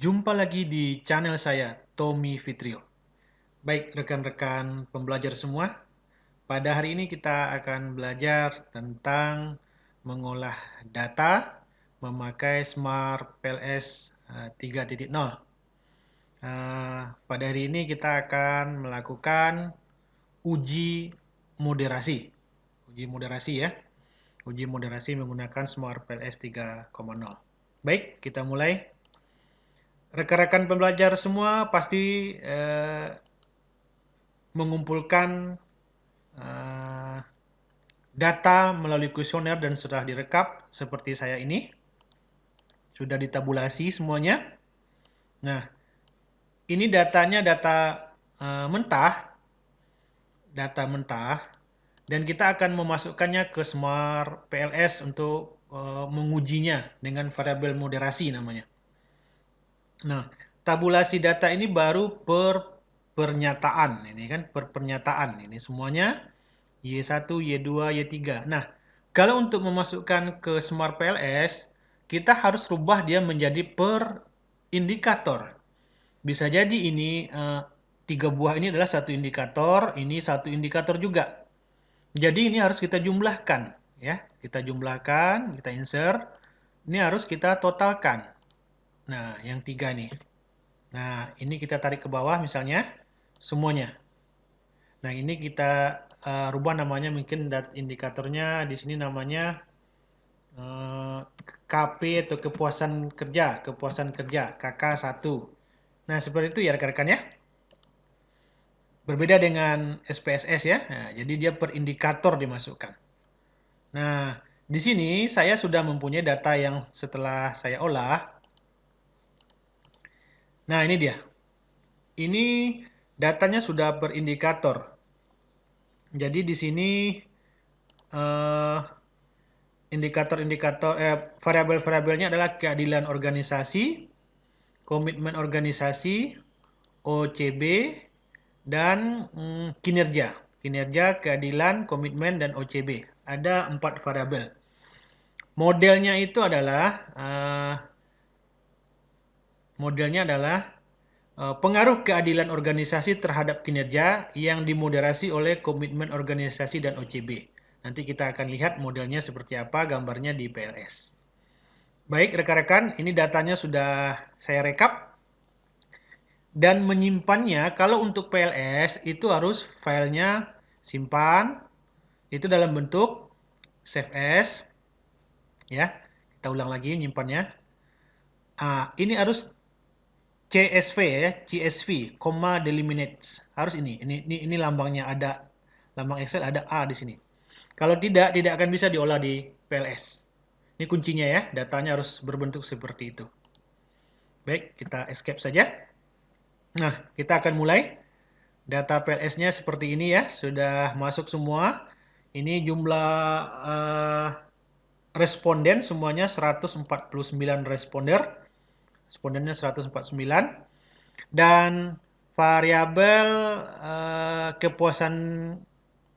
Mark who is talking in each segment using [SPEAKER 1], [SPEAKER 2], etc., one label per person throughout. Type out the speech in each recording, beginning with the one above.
[SPEAKER 1] Jumpa lagi di channel saya, Tommy Fitrio. Baik, rekan-rekan pembelajar semua, pada hari ini kita akan belajar tentang mengolah data memakai Smart PLS 3.0. Pada hari ini kita akan melakukan uji moderasi. Uji moderasi ya. Uji moderasi menggunakan Smart PLS 3.0. Baik, kita mulai. Rekan-rekan pembelajar semua pasti mengumpulkan uh, data melalui kuesioner dan sudah direkap seperti saya ini. Sudah ditabulasi semuanya. Nah, ini datanya data mentah, dan kita akan memasukkannya ke Smart PLS untuk mengujinya dengan variabel moderasi namanya. Nah, tabulasi data ini baru pernyataan, ini kan pernyataan, ini semuanya Y1, Y2, Y3. Nah, kalau untuk memasukkan ke Smart PLS, kita harus rubah dia menjadi per indikator. Bisa jadi ini 3 buah ini adalah satu indikator, ini satu indikator juga. Jadi ini harus kita jumlahkan, ya. Kita jumlahkan, kita insert. Ini harus kita totalkan. Nah, yang 3 nih. Nah, ini kita tarik ke bawah misalnya semuanya. Nah, ini kita rubah namanya, mungkin indikatornya di sini namanya KP atau kepuasan kerja, KK1. Nah, seperti itu ya rekan-rekan ya. Berbeda dengan SPSS ya. Nah, jadi dia per indikator dimasukkan. Nah, di sini saya sudah mempunyai data yang setelah saya olah. Nah, ini dia. Ini datanya sudah per indikator. Jadi di sini indikator-indikator variabel-variabelnya adalah keadilan organisasi, komitmen organisasi, OCB, dan kinerja. Kinerja, keadilan, komitmen, dan OCB. Ada 4 variabel. Modelnya itu adalah pengaruh keadilan organisasi terhadap kinerja yang dimoderasi oleh komitmen organisasi dan OCB. Nanti kita akan lihat modelnya seperti apa, gambarnya di PLS. Baik rekan-rekan, ini datanya sudah saya rekap. Dan menyimpannya, kalau untuk PLS itu harus filenya simpan, itu dalam bentuk save as. Ya, kita ulang lagi menyimpannya. Ini harus CSV ya, CSV, comma delimitates. Harus ini lambangnya ada, lambang Excel ada A di sini. Kalau tidak akan bisa diolah di PLS. Ini kuncinya ya, datanya harus berbentuk seperti itu. Baik, kita escape saja. Nah, kita akan mulai. Data PLS-nya seperti ini ya, sudah masuk semua. Ini jumlah responden semuanya 149 respondennya 149, dan variabel kepuasan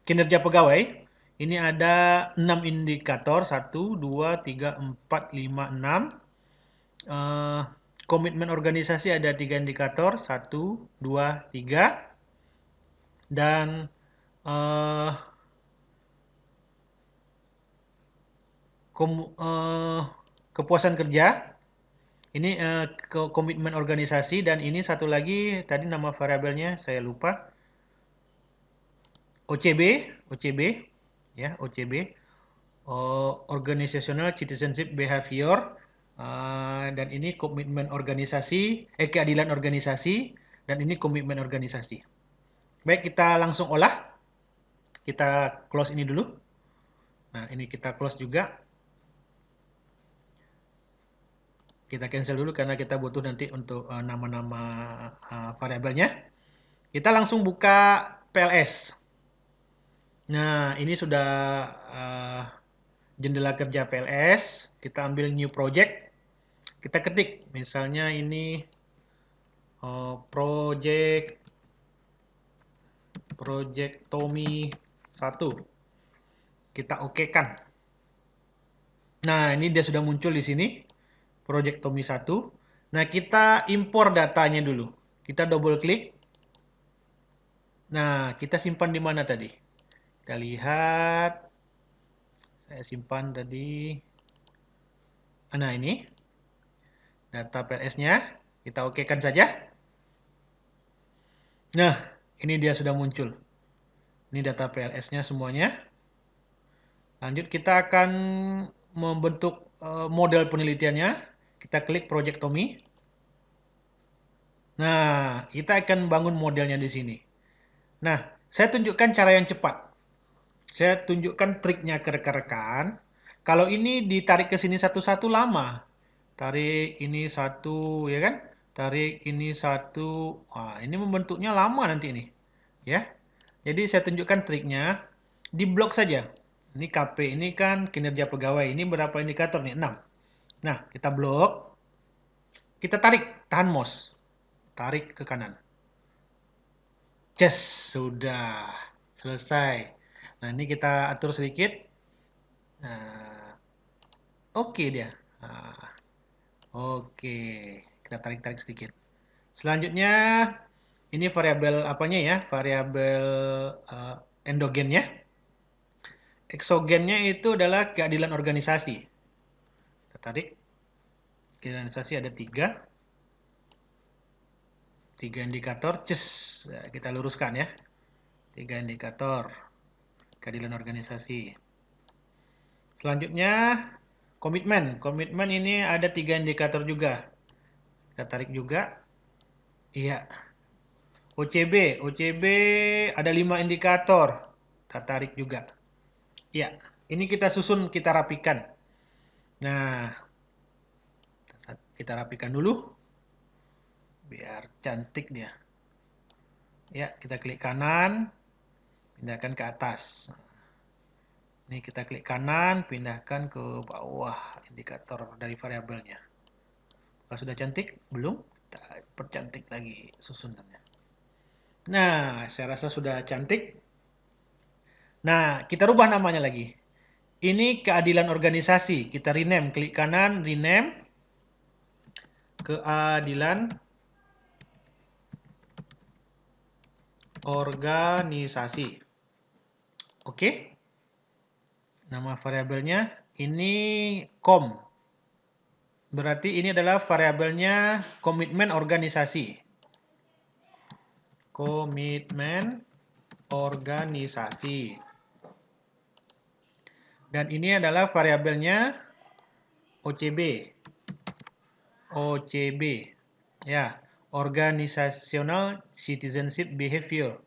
[SPEAKER 1] kinerja pegawai ini ada 6 indikator, 1 2 3 4 5 6. Komitmen organisasi ada 3 indikator, 1 2 3, dan kepuasan kerja ini komitmen organisasi, dan ini satu lagi tadi nama variabelnya saya lupa, OCB ya, OCB, Organizational Citizenship Behavior, dan ini komitmen organisasi, keadilan organisasi, dan ini komitmen organisasi. Baik, kita langsung olah. Kita close ini dulu. Nah, ini kita close juga. Kita cancel dulu karena kita butuh nanti untuk nama-nama variabelnya. Kita langsung buka PLS. Nah, ini sudah jendela kerja PLS. Kita ambil new project. Kita ketik, misalnya ini project Tommy 1. Kita oke-kan. Nah, ini dia sudah muncul di sini. Project Tommy 1. Nah, kita impor datanya dulu. Kita double klik. Nah, kita simpan di mana tadi? Kita lihat. Saya simpan tadi. Nah, ini. Data PLS-nya. Kita okekan saja. Nah, ini dia sudah muncul. Ini data PLS-nya semuanya. Lanjut, kita akan membentuk model penelitiannya. Kita klik Projectomy. Nah, kita akan bangun modelnya di sini. Nah, saya tunjukkan cara yang cepat. Saya tunjukkan triknya ke rekan-rekan. Kalau ini ditarik ke sini satu-satu lama. Tarik ini satu, ya kan? Tarik ini satu. Wah, ini membentuknya lama nanti ini. Ya. Jadi saya tunjukkan triknya. Di blok saja. Ini KP, ini kan kinerja pegawai. Ini berapa indikator nih? 6. Nah, kita blok. Kita tarik, tahan mouse. Tarik ke kanan. Yes, sudah selesai. Nah, ini kita atur sedikit. Nah, oke dia. Nah, oke, kita tarik-tarik sedikit. Selanjutnya, ini variabel apanya ya? Variabel endogennya. Eksogennya itu adalah keadilan organisasi. Kita tarik. Keadilan organisasi ada 3. 3 indikator. Nah, kita luruskan ya. 3 indikator keadilan organisasi. Selanjutnya, komitmen. Komitmen ini ada 3 indikator juga. Kita tarik juga. Iya. OCB. OCB ada 5 indikator. Kita tarik juga. Iya. Ini kita susun, kita rapikan. Nah, kita rapikan dulu. Biar cantik dia. Ya, kita klik kanan. Pindahkan ke atas. Ini kita klik kanan, pindahkan ke bawah indikator dari variabelnya. Kalau sudah cantik, belum? Kita percantik lagi susunannya. Nah, saya rasa sudah cantik. Nah, kita rubah namanya lagi. Ini keadilan organisasi. Kita rename, klik kanan, rename. Keadilan organisasi. Oke. Nama variabelnya ini kom. Berarti ini adalah variabelnya komitmen organisasi. Komitmen organisasi. Dan ini adalah variabelnya OCB. OCB. Ya, Organizational Citizenship Behavior.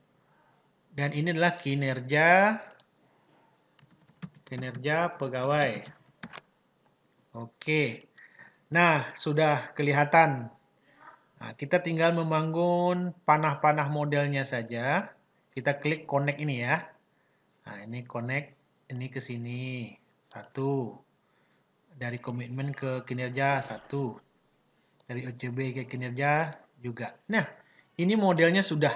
[SPEAKER 1] Dan ini adalah kinerja pegawai. Oke. Nah, sudah kelihatan. Nah, kita tinggal membangun panah-panah modelnya saja. Kita klik connect ini ya. Nah, ini connect ini ke sini. 1. Dari komitmen ke kinerja 1. Dari OCB ke kinerja juga. Nah, ini modelnya sudah.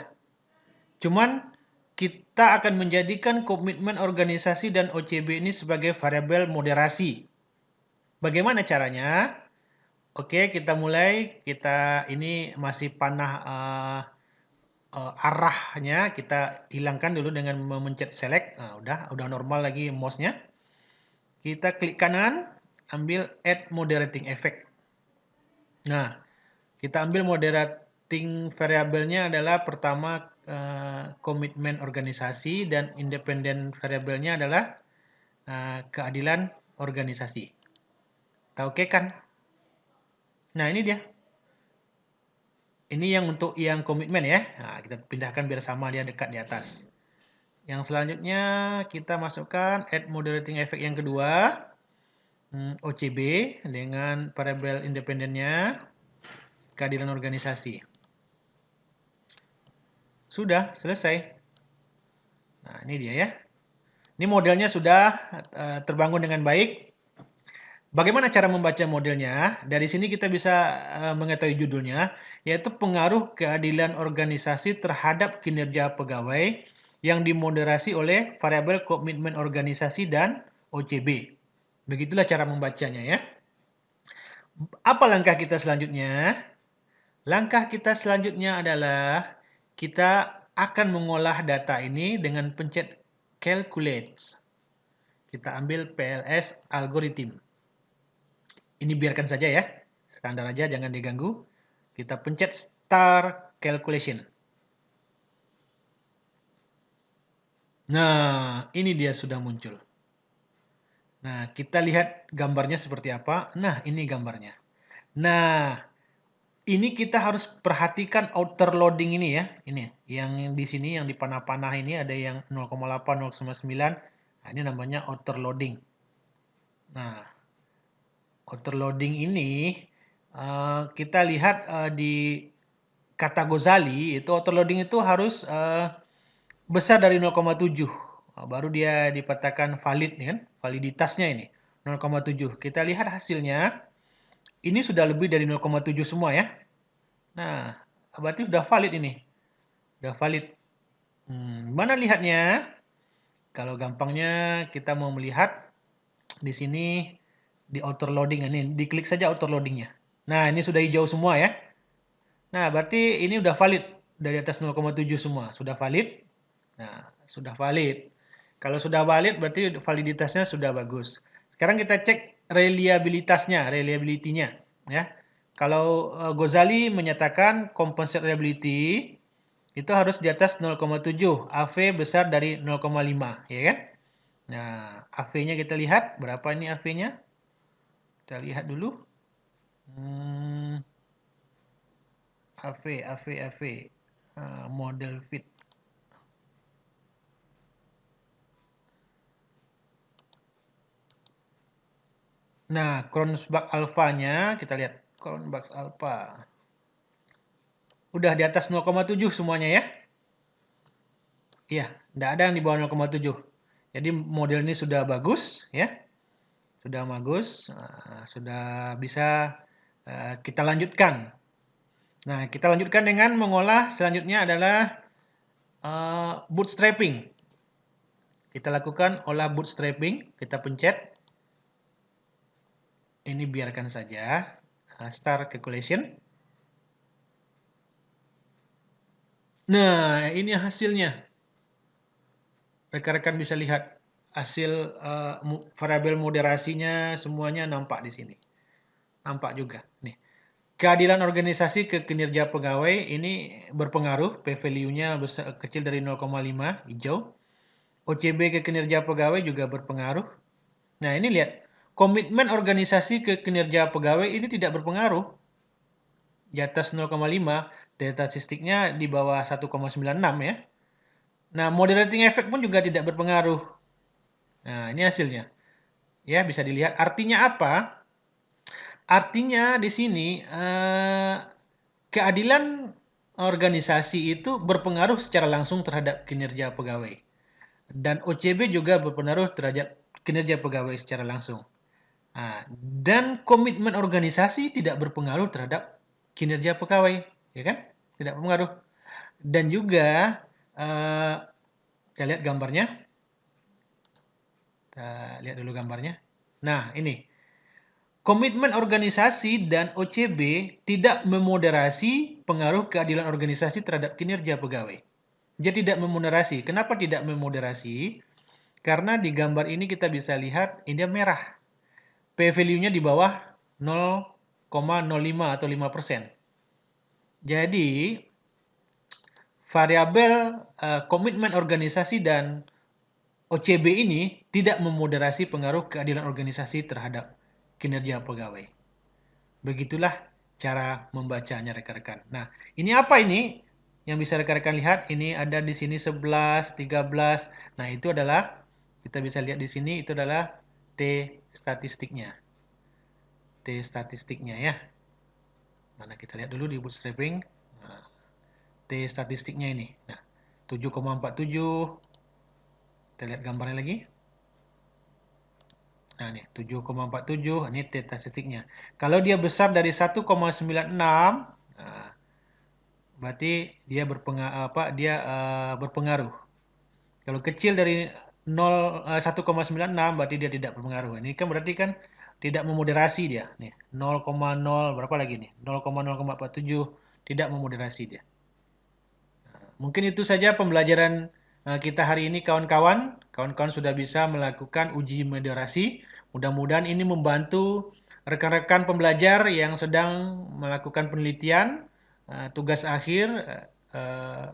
[SPEAKER 1] Cuman kita akan menjadikan komitmen organisasi dan OCB ini sebagai variabel moderasi. Bagaimana caranya? Oke, kita mulai. Kita ini masih panah arahnya kita hilangkan dulu dengan memencet select. Nah, udah normal lagi mouse-nya. Kita klik kanan, ambil add moderating effect. Nah, kita ambil moderating variabelnya adalah pertama komitmen organisasi dan independen variabelnya adalah keadilan organisasi. Kita oke kan? Nah, ini dia. Ini yang untuk yang komitmen ya. Nah, kita pindahkan biar sama dia dekat di atas. Yang selanjutnya kita masukkan add moderating effect yang kedua. OCB dengan variabel independennya keadilan organisasi. Sudah selesai. Nah, ini dia ya. Ini modelnya sudah terbangun dengan baik. Bagaimana cara membaca modelnya? Dari sini kita bisa mengetahui judulnya, yaitu pengaruh keadilan organisasi terhadap kinerja pegawai yang dimoderasi oleh variabel komitmen organisasi dan OCB. Begitulah cara membacanya ya. Apa langkah kita selanjutnya? Langkah kita selanjutnya adalah kita akan mengolah data ini dengan pencet calculate. Kita ambil PLS algorithm. Ini biarkan saja ya. Standar aja, jangan diganggu. Kita pencet start calculation. Nah, ini dia sudah muncul. Nah, kita lihat gambarnya seperti apa. Nah, ini gambarnya. Nah, ini kita harus perhatikan outer loading ini ya. Ini yang di sini yang di panah-panah ini ada yang 0,8, 0,9. Nah, ini namanya outer loading. Nah, outer loading ini kita lihat di kata Ghazali itu outer loading itu harus besar dari 0,7. Baru dia dikatakan valid nih kan, validitasnya ini 0,7. Kita lihat hasilnya. Ini sudah lebih dari 0,7 semua ya. Nah, berarti sudah valid ini. Sudah valid. Mana lihatnya? Kalau gampangnya kita mau melihat di sini di outer loading ini, diklik saja outer loadingnya. Nah, ini sudah hijau semua ya. Nah, berarti ini sudah valid dari atas 0,7 semua, sudah valid. Nah, sudah valid. Kalau sudah valid berarti validitasnya sudah bagus. Sekarang kita cek reliabilitasnya, reliability-nya ya. Kalau Ghazali menyatakan composite reliability itu harus di atas 0,7, AV besar dari 0,5, ya kan? Nah, AV-nya kita lihat berapa ini AV-nya? Kita lihat dulu. AV, model fit. Nah, Cronbach alpha-nya kita lihat. Cronbach alpha. Udah di atas 0,7 semuanya ya. Iya, tidak ada yang di bawah 0,7. Jadi model ini sudah bagus ya. Sudah bagus, sudah bisa kita lanjutkan. Nah, kita lanjutkan dengan mengolah selanjutnya adalah bootstrapping. Kita lakukan olah bootstrapping, kita pencet. Ini biarkan saja. Start calculation. Nah, ini hasilnya. Rekan-rekan bisa lihat hasil variabel moderasinya semuanya nampak di sini. Nampak juga. Nih. Keadilan organisasi ke kinerja pegawai ini berpengaruh. P-value-nya kecil dari 0,5, hijau. OCB ke kinerja pegawai juga berpengaruh. Nah, ini lihat. Komitmen organisasi ke kinerja pegawai ini tidak berpengaruh. Di atas 0,5, delta statistiknya di bawah 1,96 ya. Nah, moderating effect pun juga tidak berpengaruh. Nah, ini hasilnya. Ya, bisa dilihat. Artinya apa? Artinya di sini keadilan organisasi itu berpengaruh secara langsung terhadap kinerja pegawai. Dan OCB juga berpengaruh terhadap kinerja pegawai secara langsung. Nah, dan komitmen organisasi tidak berpengaruh terhadap kinerja pegawai, ya kan? Tidak berpengaruh. Dan juga kita lihat gambarnya. Kita lihat dulu gambarnya. Nah, ini. Komitmen organisasi dan OCB tidak memoderasi pengaruh keadilan organisasi terhadap kinerja pegawai. Dia tidak memoderasi. Kenapa tidak memoderasi? Karena di gambar ini kita bisa lihat ini merah. P-value-nya di bawah 0,05 atau 5%. Jadi, variabel komitmen organisasi dan OCB ini tidak memoderasi pengaruh keadilan organisasi terhadap kinerja pegawai. Begitulah cara membacanya rekan-rekan. Nah, ini apa ini? Yang bisa rekan-rekan lihat, ini ada di sini 11, 13. Nah, itu adalah, kita bisa lihat di sini, itu adalah T statistiknya. T statistiknya ya. Mana kita lihat dulu di bootstrapping. Nah, T statistiknya ini. Nah, 7,47. Kita lihat gambarnya lagi. Nah, ini 7,47. Ini T statistiknya. Kalau dia besar dari 1,96, nah, berarti dia berpengaruh. Kalau kecil dari 1,96 berarti dia tidak berpengaruh. Ini kan berarti kan tidak memoderasi dia. Nih, 0,0 berapa lagi nih? 0,047 tidak memoderasi dia. Mungkin itu saja pembelajaran kita hari ini kawan-kawan. Kawan-kawan sudah bisa melakukan uji moderasi. Mudah-mudahan ini membantu rekan-rekan pembelajar yang sedang melakukan penelitian, tugas akhir,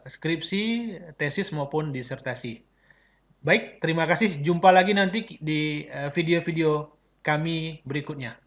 [SPEAKER 1] skripsi, tesis maupun disertasi. Baik, terima kasih. Jumpa lagi nanti di video-video kami berikutnya.